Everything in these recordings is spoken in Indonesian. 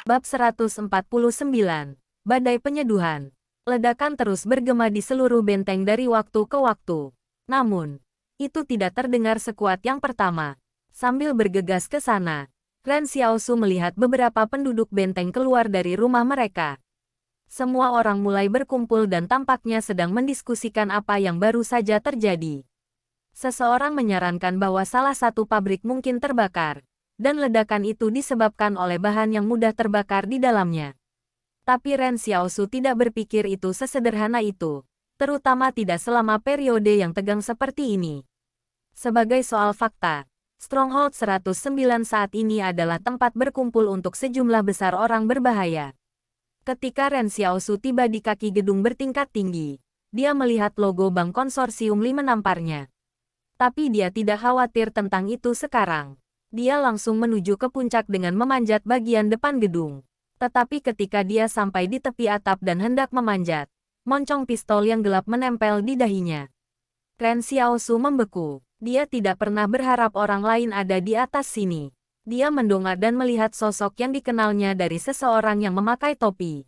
Bab 149. Badai Penyeduhan. Ledakan terus bergema di seluruh benteng dari waktu ke waktu. Namun, itu tidak terdengar sekuat yang pertama. Sambil bergegas ke sana, Ren Xiaosu melihat beberapa penduduk benteng keluar dari rumah mereka. Semua orang mulai berkumpul dan tampaknya sedang mendiskusikan apa yang baru saja terjadi. Seseorang menyarankan bahwa salah satu pabrik mungkin terbakar, dan ledakan itu disebabkan oleh bahan yang mudah terbakar di dalamnya. Tapi Ren Xiaosu tidak berpikir itu sesederhana itu, terutama tidak selama periode yang tegang seperti ini. Sebagai soal fakta, Stronghold 109 saat ini adalah tempat berkumpul untuk sejumlah besar orang berbahaya. Ketika Ren Xiaosu tiba di kaki gedung bertingkat tinggi, dia melihat logo Bank Konsorsium Li menamparnya. Tapi dia tidak khawatir tentang itu sekarang. Dia langsung menuju ke puncak dengan memanjat bagian depan gedung. Tetapi ketika dia sampai di tepi atap dan hendak memanjat, moncong pistol yang gelap menempel di dahinya. Ren Xiaosu membeku. Dia tidak pernah berharap orang lain ada di atas sini. Dia mendongak dan melihat sosok yang dikenalnya dari seseorang yang memakai topi.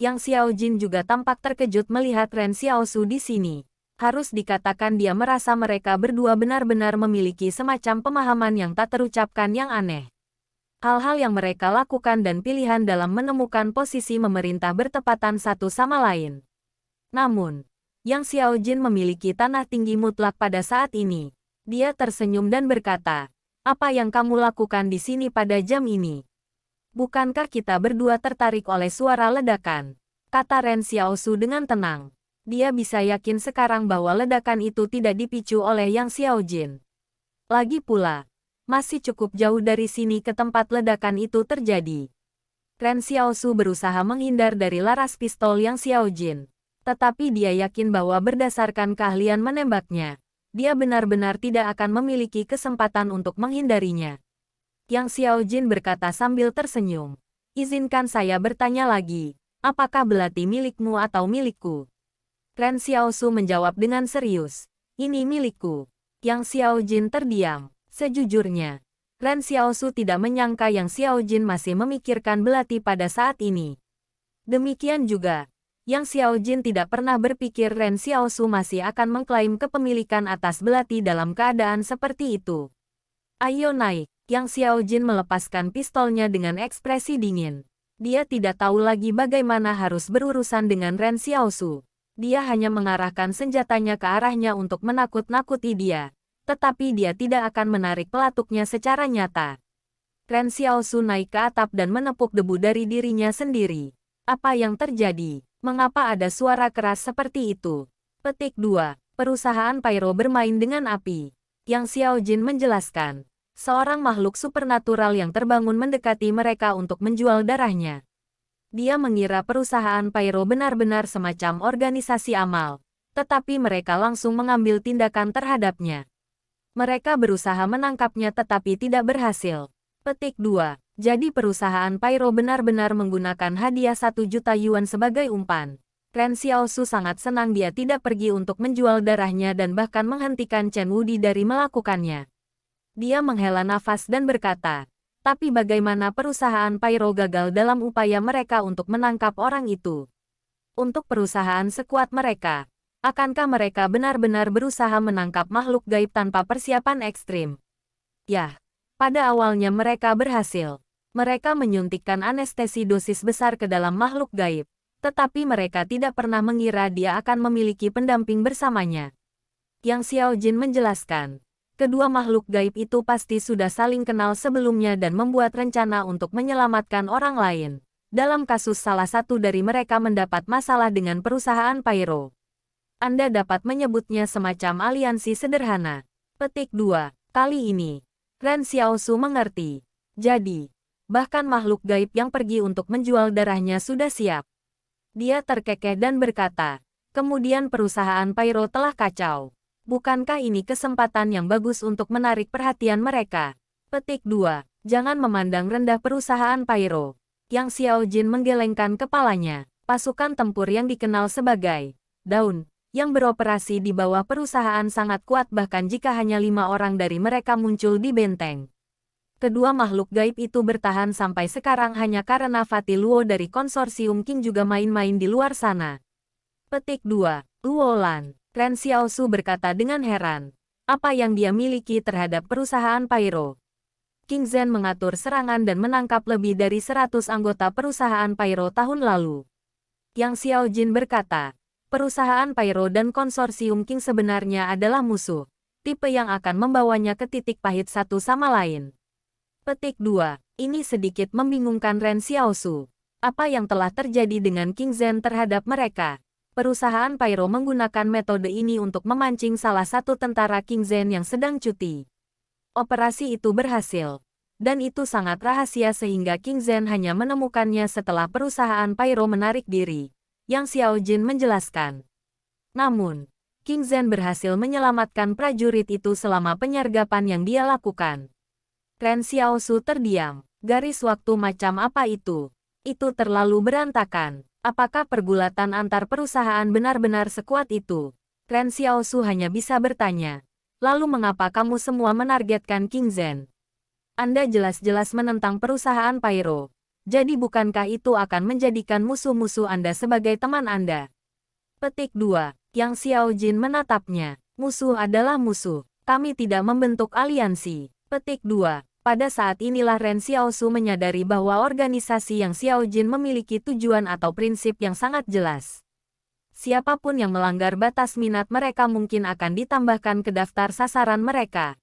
Yang Xiao Jin juga tampak terkejut melihat Ren Xiaosu di sini. Harus dikatakan dia merasa mereka berdua benar-benar memiliki semacam pemahaman yang tak terucapkan yang aneh. Hal-hal yang mereka lakukan dan pilihan dalam menemukan posisi memerintah bertepatan satu sama lain. Namun, Yang Xiao Jin memiliki tanah tinggi mutlak pada saat ini. Dia tersenyum dan berkata, "Apa yang kamu lakukan di sini pada jam ini? Bukankah kita berdua tertarik oleh suara ledakan?" Kata Ren Xiaosu dengan tenang. Dia bisa yakin sekarang bahwa ledakan itu tidak dipicu oleh Yang Xiao Jin. Lagi pula, masih cukup jauh dari sini ke tempat ledakan itu terjadi. Ren Xiaosu berusaha menghindar dari laras pistol Yang Xiao Jin. Tetapi dia yakin bahwa berdasarkan keahlian menembaknya, dia benar-benar tidak akan memiliki kesempatan untuk menghindarinya. Yang Xiao Jin berkata sambil tersenyum, "Izinkan saya bertanya lagi, apakah belati milikmu atau milikku?" Ren Xiaosu menjawab dengan serius, "Ini milikku." Yang Xiao Jin terdiam. Sejujurnya, Ren Xiaosu tidak menyangka Yang Xiao Jin masih memikirkan belati pada saat ini. Demikian juga, Yang Xiao Jin tidak pernah berpikir Ren Xiaosu masih akan mengklaim kepemilikan atas belati dalam keadaan seperti itu. "Ayo naik." Yang Xiao Jin melepaskan pistolnya dengan ekspresi dingin. Dia tidak tahu lagi bagaimana harus berurusan dengan Ren Xiaosu. Dia hanya mengarahkan senjatanya ke arahnya untuk menakut-nakuti dia. Tetapi dia tidak akan menarik pelatuknya secara nyata. Ren Xiaosu naik ke atap dan menepuk debu dari dirinya sendiri. Apa yang terjadi? Mengapa ada suara keras seperti itu? Petik 2. Perusahaan Pyro bermain dengan api. Yang Xiao Jin menjelaskan. Seorang makhluk supernatural yang terbangun mendekati mereka untuk menjual darahnya. Dia mengira perusahaan Pyro benar-benar semacam organisasi amal, tetapi mereka langsung mengambil tindakan terhadapnya. Mereka berusaha menangkapnya tetapi tidak berhasil. Petik 2. Jadi perusahaan Pyro benar-benar menggunakan hadiah 1 juta yuan sebagai umpan. Ren Xiaosu sangat senang dia tidak pergi untuk menjual darahnya dan bahkan menghentikan Chen Wudi dari melakukannya. Dia menghela nafas dan berkata, "Tapi bagaimana perusahaan Pyro gagal dalam upaya mereka untuk menangkap orang itu? Untuk perusahaan sekuat mereka, akankah mereka benar-benar berusaha menangkap makhluk gaib tanpa persiapan ekstrim?" Yah, pada awalnya mereka berhasil. Mereka menyuntikkan anestesi dosis besar ke dalam makhluk gaib, tetapi mereka tidak pernah mengira dia akan memiliki pendamping bersamanya. Yang Xiao Jin menjelaskan. Kedua makhluk gaib itu pasti sudah saling kenal sebelumnya dan membuat rencana untuk menyelamatkan orang lain. Dalam kasus salah satu dari mereka mendapat masalah dengan perusahaan Pyro. Anda dapat menyebutnya semacam aliansi sederhana. Petik 2. Kali ini, Ren Xiaosu mengerti. Jadi, bahkan makhluk gaib yang pergi untuk menjual darahnya sudah siap. Dia terkekeh dan berkata, "Kemudian perusahaan Pyro telah kacau. Bukankah ini kesempatan yang bagus untuk menarik perhatian mereka?" Petik 2. Jangan memandang rendah perusahaan Pyro. Yang Xiao Jin menggelengkan kepalanya. Pasukan tempur yang dikenal sebagai Daun, yang beroperasi di bawah perusahaan sangat kuat bahkan jika hanya 5 orang dari mereka muncul di benteng. Kedua makhluk gaib itu bertahan sampai sekarang hanya karena Fatih Luo dari konsorsium King juga main-main di luar sana. Petik 2. Luo Lan. Ren Xiaosu berkata dengan heran. Apa yang dia miliki terhadap perusahaan Pyro? King Zhen mengatur serangan dan menangkap lebih dari 100 anggota perusahaan Pyro tahun lalu. Yang Xiao Jin berkata, perusahaan Pyro dan konsorsium King sebenarnya adalah musuh, tipe yang akan membawanya ke titik pahit satu sama lain. Petik 2. Ini sedikit membingungkan Ren Xiaosu. Apa yang telah terjadi dengan King Zhen terhadap mereka? Perusahaan Pyro menggunakan metode ini untuk memancing salah satu tentara King Zhen yang sedang cuti. Operasi itu berhasil, dan itu sangat rahasia sehingga King Zhen hanya menemukannya setelah perusahaan Pyro menarik diri, yang Xiao Jin menjelaskan. Namun, King Zhen berhasil menyelamatkan prajurit itu selama penyergapan yang dia lakukan. Ren Xiaosu terdiam. Garis waktu macam apa itu? Itu terlalu berantakan. Apakah pergulatan antar perusahaan benar-benar sekuat itu? Ren Xiaosu hanya bisa bertanya. Lalu mengapa kamu semua menargetkan King Zhen? Anda jelas-jelas menentang perusahaan Pyro. Jadi bukankah itu akan menjadikan musuh-musuh Anda sebagai teman Anda? Petik 2. Yang Xiao Jin menatapnya. Musuh adalah musuh. Kami tidak membentuk aliansi. Petik 2. Pada saat inilah Ren Xiaosu menyadari bahwa organisasi yang Xiao Jin memiliki tujuan atau prinsip yang sangat jelas. Siapapun yang melanggar batas minat mereka mungkin akan ditambahkan ke daftar sasaran mereka.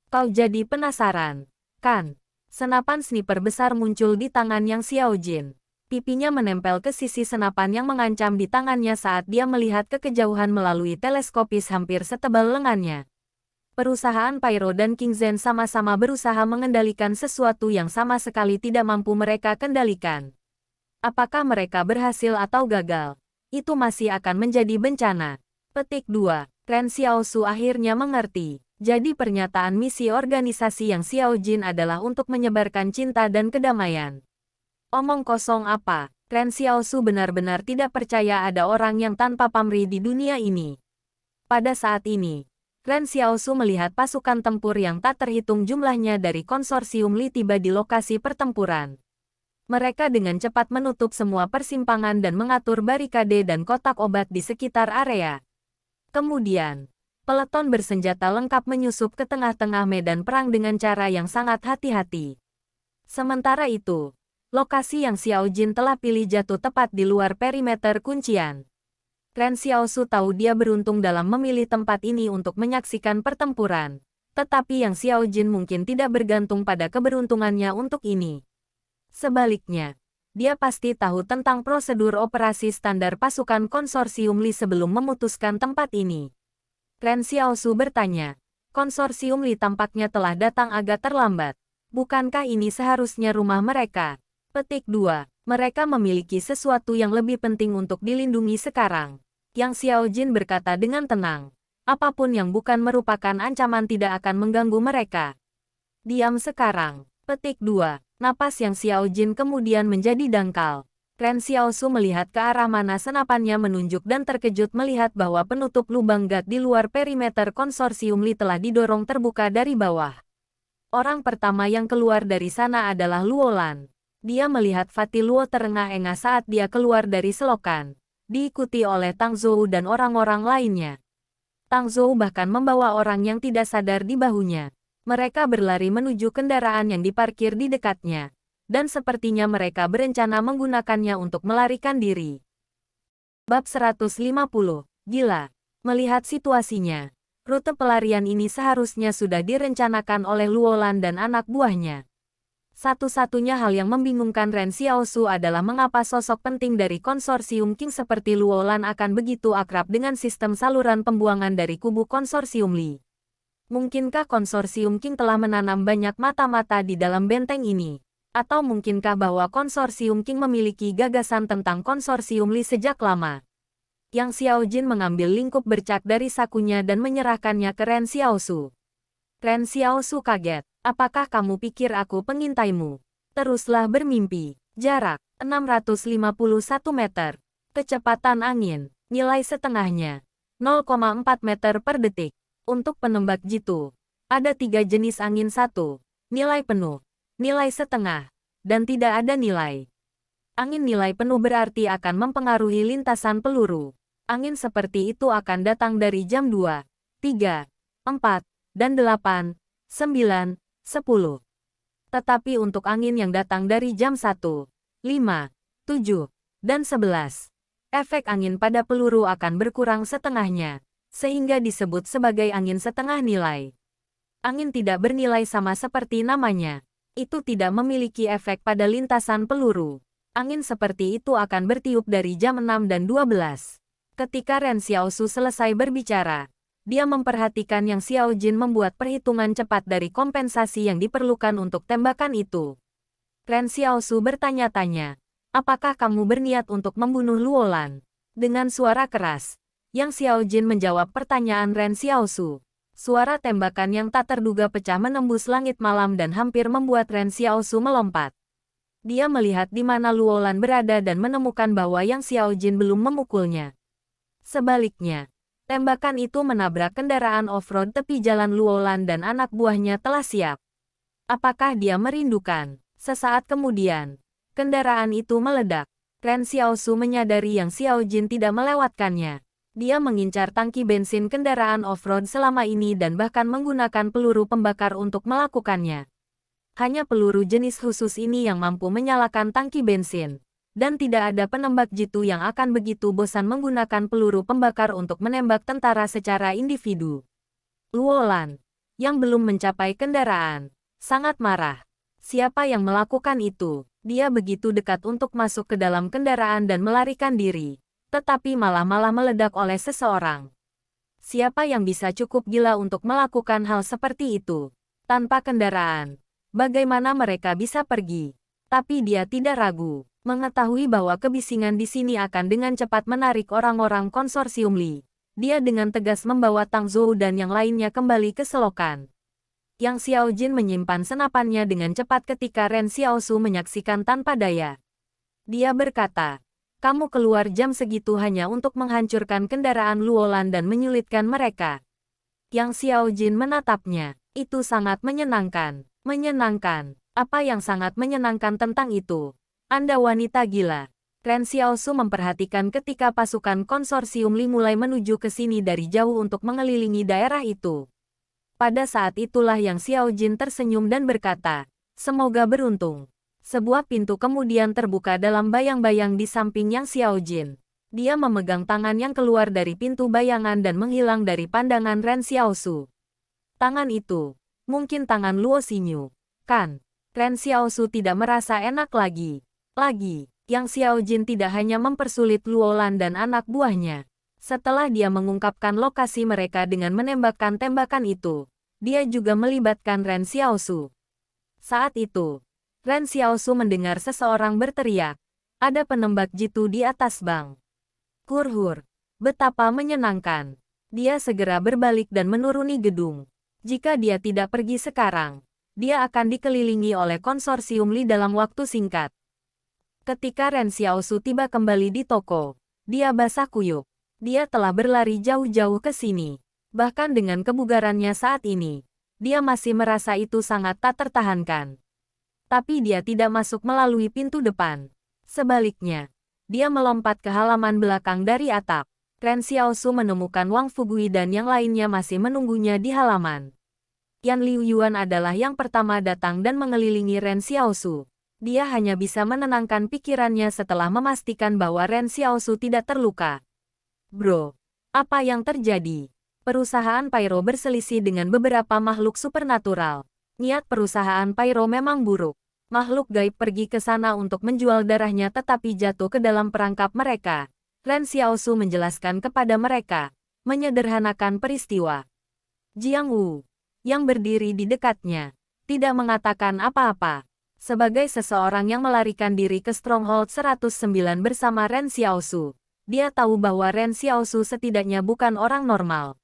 Kau jadi penasaran, kan? Senapan sniper besar muncul di tangan yang Xiao Jin. Pipinya menempel ke sisi senapan yang mengancam di tangannya saat dia melihat ke kejauhan melalui teleskopis hampir setebal lengannya. Perusahaan Pyro dan King Zhen sama-sama berusaha mengendalikan sesuatu yang sama sekali tidak mampu mereka kendalikan. Apakah mereka berhasil atau gagal? Itu masih akan menjadi bencana. Petik 2. Ren Xiaosu akhirnya mengerti. Jadi pernyataan misi organisasi yang Xiao Jin adalah untuk menyebarkan cinta dan kedamaian. Omong kosong apa? Ren Xiaosu benar-benar tidak percaya ada orang yang tanpa pamrih di dunia ini. Pada saat ini, Ren Xiaosu melihat pasukan tempur yang tak terhitung jumlahnya dari konsorsium Li tiba di lokasi pertempuran. Mereka dengan cepat menutup semua persimpangan dan mengatur barikade dan kotak obat di sekitar area. Kemudian, peleton bersenjata lengkap menyusup ke tengah-tengah medan perang dengan cara yang sangat hati-hati. Sementara itu, lokasi yang Xiao Jin telah pilih jatuh tepat di luar perimeter kuncian. Ren Xiaosu tahu dia beruntung dalam memilih tempat ini untuk menyaksikan pertempuran. Tetapi yang Xiao Jin mungkin tidak bergantung pada keberuntungannya untuk ini. Sebaliknya, dia pasti tahu tentang prosedur operasi standar pasukan konsorsium Li sebelum memutuskan tempat ini. Ren Xiaosu bertanya, konsorsium Li tampaknya telah datang agak terlambat. Bukankah ini seharusnya rumah mereka? Petik 2. Mereka memiliki sesuatu yang lebih penting untuk dilindungi sekarang. Yang Xiao Jin berkata dengan tenang. Apapun yang bukan merupakan ancaman tidak akan mengganggu mereka. Diam sekarang. Petik 2. Napas yang Xiao Jin kemudian menjadi dangkal. Ren Xiaosu melihat ke arah mana senapannya menunjuk dan terkejut melihat bahwa penutup lubang gat di luar perimeter konsorsium Li telah didorong terbuka dari bawah. Orang pertama yang keluar dari sana adalah Luo Lan. Dia melihat Fatih Luo terengah-engah saat dia keluar dari selokan, diikuti oleh Tang Zhou dan orang-orang lainnya. Tang Zhou bahkan membawa orang yang tidak sadar di bahunya. Mereka berlari menuju kendaraan yang diparkir di dekatnya, dan sepertinya mereka berencana menggunakannya untuk melarikan diri. Bab 150. Gila. Melihat situasinya, rute pelarian ini seharusnya sudah direncanakan oleh Luo Lan dan anak buahnya. Satu-satunya hal yang membingungkan Ren Xiaosu adalah mengapa sosok penting dari konsorsium King seperti Luo Lan akan begitu akrab dengan sistem saluran pembuangan dari kubu konsorsium Li. Mungkinkah konsorsium King telah menanam banyak mata-mata di dalam benteng ini? Atau mungkinkah bahwa konsorsium King memiliki gagasan tentang konsorsium Li sejak lama? Yang Xiao Jin mengambil lingkup bercak dari sakunya dan menyerahkannya ke Ren Xiaosu. Ren Xiaosu kaget. Apakah kamu pikir aku pengintaimu? Teruslah bermimpi. Jarak 651 meter. Kecepatan angin, nilai setengahnya 0,4 meter per detik. Untuk penembak jitu, ada 3 jenis angin 1. Nilai penuh Nilai setengah. Dan tidak ada nilai. Angin nilai penuh berarti akan mempengaruhi lintasan peluru. Angin seperti itu akan datang dari jam 2, 3, 4, dan 8, 9, 10. Tetapi untuk angin yang datang dari jam 1, 5, 7, dan 11, efek angin pada peluru akan berkurang setengahnya, sehingga disebut sebagai angin setengah nilai. Angin tidak bernilai sama seperti namanya. Itu tidak memiliki efek pada lintasan peluru. Angin seperti itu akan bertiup dari jam 6 dan 12. Ketika Ren Xiaosu selesai berbicara, dia memperhatikan Yang Xiao Jin membuat perhitungan cepat dari kompensasi yang diperlukan untuk tembakan itu. Ren Xiaosu bertanya-tanya, apakah kamu berniat untuk membunuh Luolan? Dengan suara keras, Yang Xiao Jin menjawab pertanyaan Ren Xiaosu. Suara tembakan yang tak terduga pecah menembus langit malam dan hampir membuat Ren Xiaosu melompat. Dia melihat di mana Luolan berada dan menemukan bahwa Yang Xiao Jin belum memukulnya. Sebaliknya, tembakan itu menabrak kendaraan off-road tepi jalan Luolan dan anak buahnya telah siap. Apakah dia merindukan? Sesaat kemudian, kendaraan itu meledak. Ren Xiaosu menyadari Yang Xiao Jin tidak melewatkannya. Dia mengincar tangki bensin kendaraan off-road selama ini dan bahkan menggunakan peluru pembakar untuk melakukannya. Hanya peluru jenis khusus ini yang mampu menyalakan tangki bensin. Dan tidak ada penembak jitu yang akan begitu bosan menggunakan peluru pembakar untuk menembak tentara secara individu. Luolan, yang belum mencapai kendaraan, sangat marah. Siapa yang melakukan itu? Dia begitu dekat untuk masuk ke dalam kendaraan dan melarikan diri. Tetapi malah meledak oleh seseorang. Siapa yang bisa cukup gila untuk melakukan hal seperti itu? Tanpa kendaraan. Bagaimana mereka bisa pergi? Tapi dia tidak ragu, mengetahui bahwa kebisingan di sini akan dengan cepat menarik orang-orang konsorsium Li. Dia dengan tegas membawa Tang Zhou dan yang lainnya kembali ke selokan. Yang Xiao Jin menyimpan senapannya dengan cepat ketika Ren Xiaosu menyaksikan tanpa daya. Dia berkata, kamu keluar jam segitu hanya untuk menghancurkan kendaraan Luolan dan menyulitkan mereka. Yang Xiao Jin menatapnya, itu sangat menyenangkan. Menyenangkan. Apa yang sangat menyenangkan tentang itu? Anda wanita gila. Ren Xiaosu memperhatikan ketika pasukan konsorsium Li mulai menuju ke sini dari jauh untuk mengelilingi daerah itu. Pada saat itulah Yang Xiao Jin tersenyum dan berkata, semoga beruntung. Sebuah pintu kemudian terbuka dalam bayang-bayang di samping Yang Xiao Jin. Dia memegang tangan yang keluar dari pintu bayangan dan menghilang dari pandangan Ren Xiaosu. Tangan itu. Mungkin tangan Luo Xinyu, kan? Ren Xiaosu tidak merasa enak lagi. Yang Xiao Jin tidak hanya mempersulit Luolan dan anak buahnya. Setelah dia mengungkapkan lokasi mereka dengan menembakkan tembakan itu, dia juga melibatkan Ren Xiaosu. Saat itu, Ren Xiaosu mendengar seseorang berteriak, ada penembak jitu di atas bank. Kurhur, betapa menyenangkan. Dia segera berbalik dan menuruni gedung. Jika dia tidak pergi sekarang, dia akan dikelilingi oleh konsorsium Li dalam waktu singkat. Ketika Ren Xiaosu tiba kembali di toko, dia basah kuyup. Dia telah berlari jauh-jauh ke sini. Bahkan dengan kebugarannya saat ini, dia masih merasa itu sangat tak tertahankan. Tapi dia tidak masuk melalui pintu depan. Sebaliknya, dia melompat ke halaman belakang dari atap. Ren Xiaosu menemukan Wang Fugui dan yang lainnya masih menunggunya di halaman. Yan Liu Yuan adalah yang pertama datang dan mengelilingi Ren Xiaosu. Dia hanya bisa menenangkan pikirannya setelah memastikan bahwa Ren Xiaosu tidak terluka. Bro, apa yang terjadi? Perusahaan Pyro berselisih dengan beberapa makhluk supernatural. Niat perusahaan Pyro memang buruk. Makhluk gaib pergi ke sana untuk menjual darahnya tetapi jatuh ke dalam perangkap mereka. Ren Xiaosu menjelaskan kepada mereka, menyederhanakan peristiwa. Jiang Wu, yang berdiri di dekatnya, tidak mengatakan apa-apa. Sebagai seseorang yang melarikan diri ke Stronghold 109 bersama Ren Xiaosu, dia tahu bahwa Ren Xiaosu setidaknya bukan orang normal.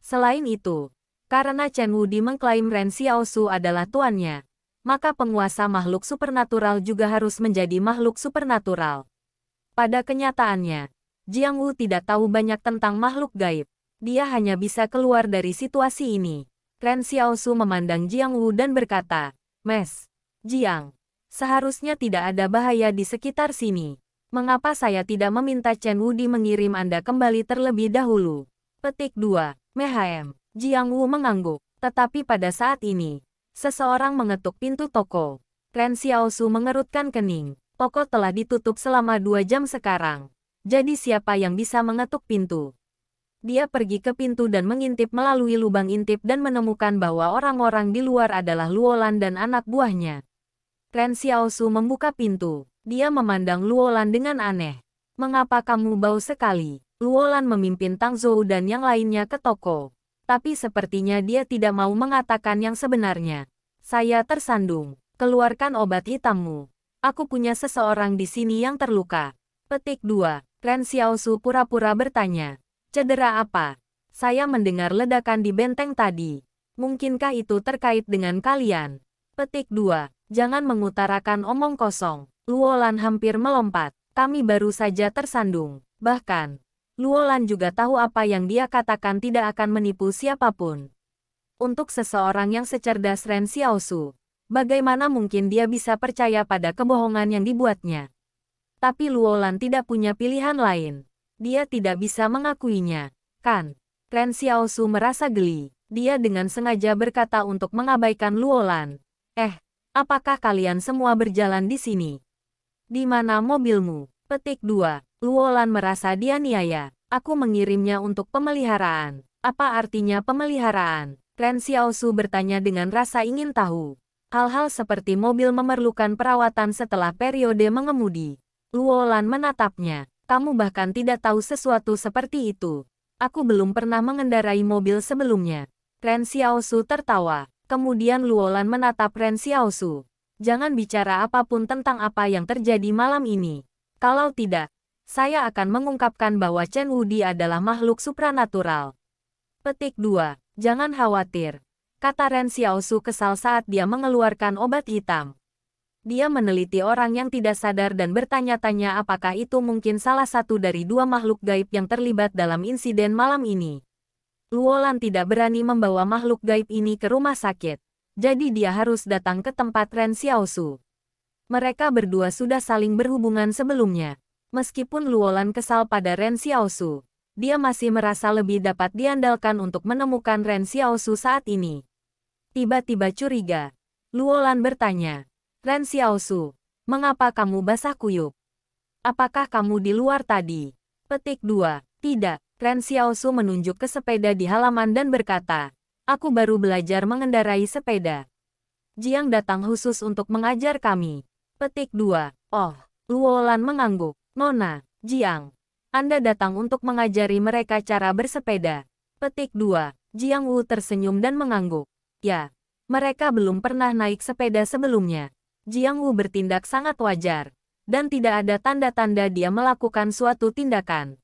Selain itu, karena Chen Wudi mengklaim Ren Xiaosu adalah tuannya, maka penguasa makhluk supernatural juga harus menjadi makhluk supernatural. Pada kenyataannya, Jiang Wu tidak tahu banyak tentang makhluk gaib. Dia hanya bisa keluar dari situasi ini. Ren Xiaosu memandang Jiang Wu dan berkata, Mes, Jiang, seharusnya tidak ada bahaya di sekitar sini. Mengapa saya tidak meminta Chen Wudi mengirim Anda kembali terlebih dahulu? Petik 2. Mehem. Jiang Wu mengangguk. Tetapi pada saat ini, seseorang mengetuk pintu toko. Ren Xiaosu mengerutkan kening. Toko telah ditutup selama 2 jam sekarang. Jadi siapa yang bisa mengetuk pintu? Dia pergi ke pintu dan mengintip melalui lubang intip dan menemukan bahwa orang-orang di luar adalah Luolan dan anak buahnya. Ren Xiaosu membuka pintu. Dia memandang Luolan dengan aneh. Mengapa kamu bau sekali? Luolan memimpin Tang Zhou dan yang lainnya ke toko. Tapi sepertinya dia tidak mau mengatakan yang sebenarnya. Saya tersandung. Keluarkan obat hitammu. Aku punya seseorang di sini yang terluka. Petik 2. Ren Xiaosu pura-pura bertanya. Cedera apa? Saya mendengar ledakan di benteng tadi. Mungkinkah itu terkait dengan kalian? Petik 2. Jangan mengutarakan omong kosong. Luolan hampir melompat. Kami baru saja tersandung. Bahkan, Luolan juga tahu apa yang dia katakan tidak akan menipu siapapun. Untuk seseorang yang secerdas Ren Xiaosu, bagaimana mungkin dia bisa percaya pada kebohongan yang dibuatnya? Tapi Luolan tidak punya pilihan lain. Dia tidak bisa mengakuinya, kan? Ren Xiaosu merasa geli. Dia dengan sengaja berkata untuk mengabaikan Luolan. Apakah kalian semua berjalan di sini? Di mana mobilmu? Petik 2. Luolan merasa dianiaya. Aku mengirimnya untuk pemeliharaan. Apa artinya pemeliharaan? Ren Xiaosu bertanya dengan rasa ingin tahu. Hal-hal seperti mobil memerlukan perawatan setelah periode mengemudi. Luolan menatapnya. Kamu bahkan tidak tahu sesuatu seperti itu. Aku belum pernah mengendarai mobil sebelumnya. Ren Xiaosu tertawa. Kemudian Luolan menatap Ren Xiaosu. Jangan bicara apapun tentang apa yang terjadi malam ini. Kalau tidak, saya akan mengungkapkan bahwa Chen Wudi adalah makhluk supranatural. Petik 2. Jangan khawatir. Kata Ren Xiaosu kesal saat dia mengeluarkan obat hitam. Dia meneliti orang yang tidak sadar dan bertanya-tanya apakah itu mungkin salah satu dari 2 makhluk gaib yang terlibat dalam insiden malam ini. Luolan tidak berani membawa makhluk gaib ini ke rumah sakit. Jadi dia harus datang ke tempat Ren Xiaosu. Mereka berdua sudah saling berhubungan sebelumnya. Meskipun Luolan kesal pada Ren Xiaosu, dia masih merasa lebih dapat diandalkan untuk menemukan Ren Xiaosu saat ini. Tiba-tiba curiga. Luolan bertanya. Ren Xiaosu, mengapa kamu basah kuyup? Apakah kamu di luar tadi? Petik 2. Tidak. Ren Xiaosu menunjuk ke sepeda di halaman dan berkata, aku baru belajar mengendarai sepeda. Jiang datang khusus untuk mengajar kami. Petik 2. Oh, Luolan mengangguk. Nona, Jiang, Anda datang untuk mengajari mereka cara bersepeda. Petik 2. Jiang Wu tersenyum dan mengangguk. Ya, mereka belum pernah naik sepeda sebelumnya. Jiang Wu bertindak sangat wajar, dan tidak ada tanda-tanda dia melakukan suatu tindakan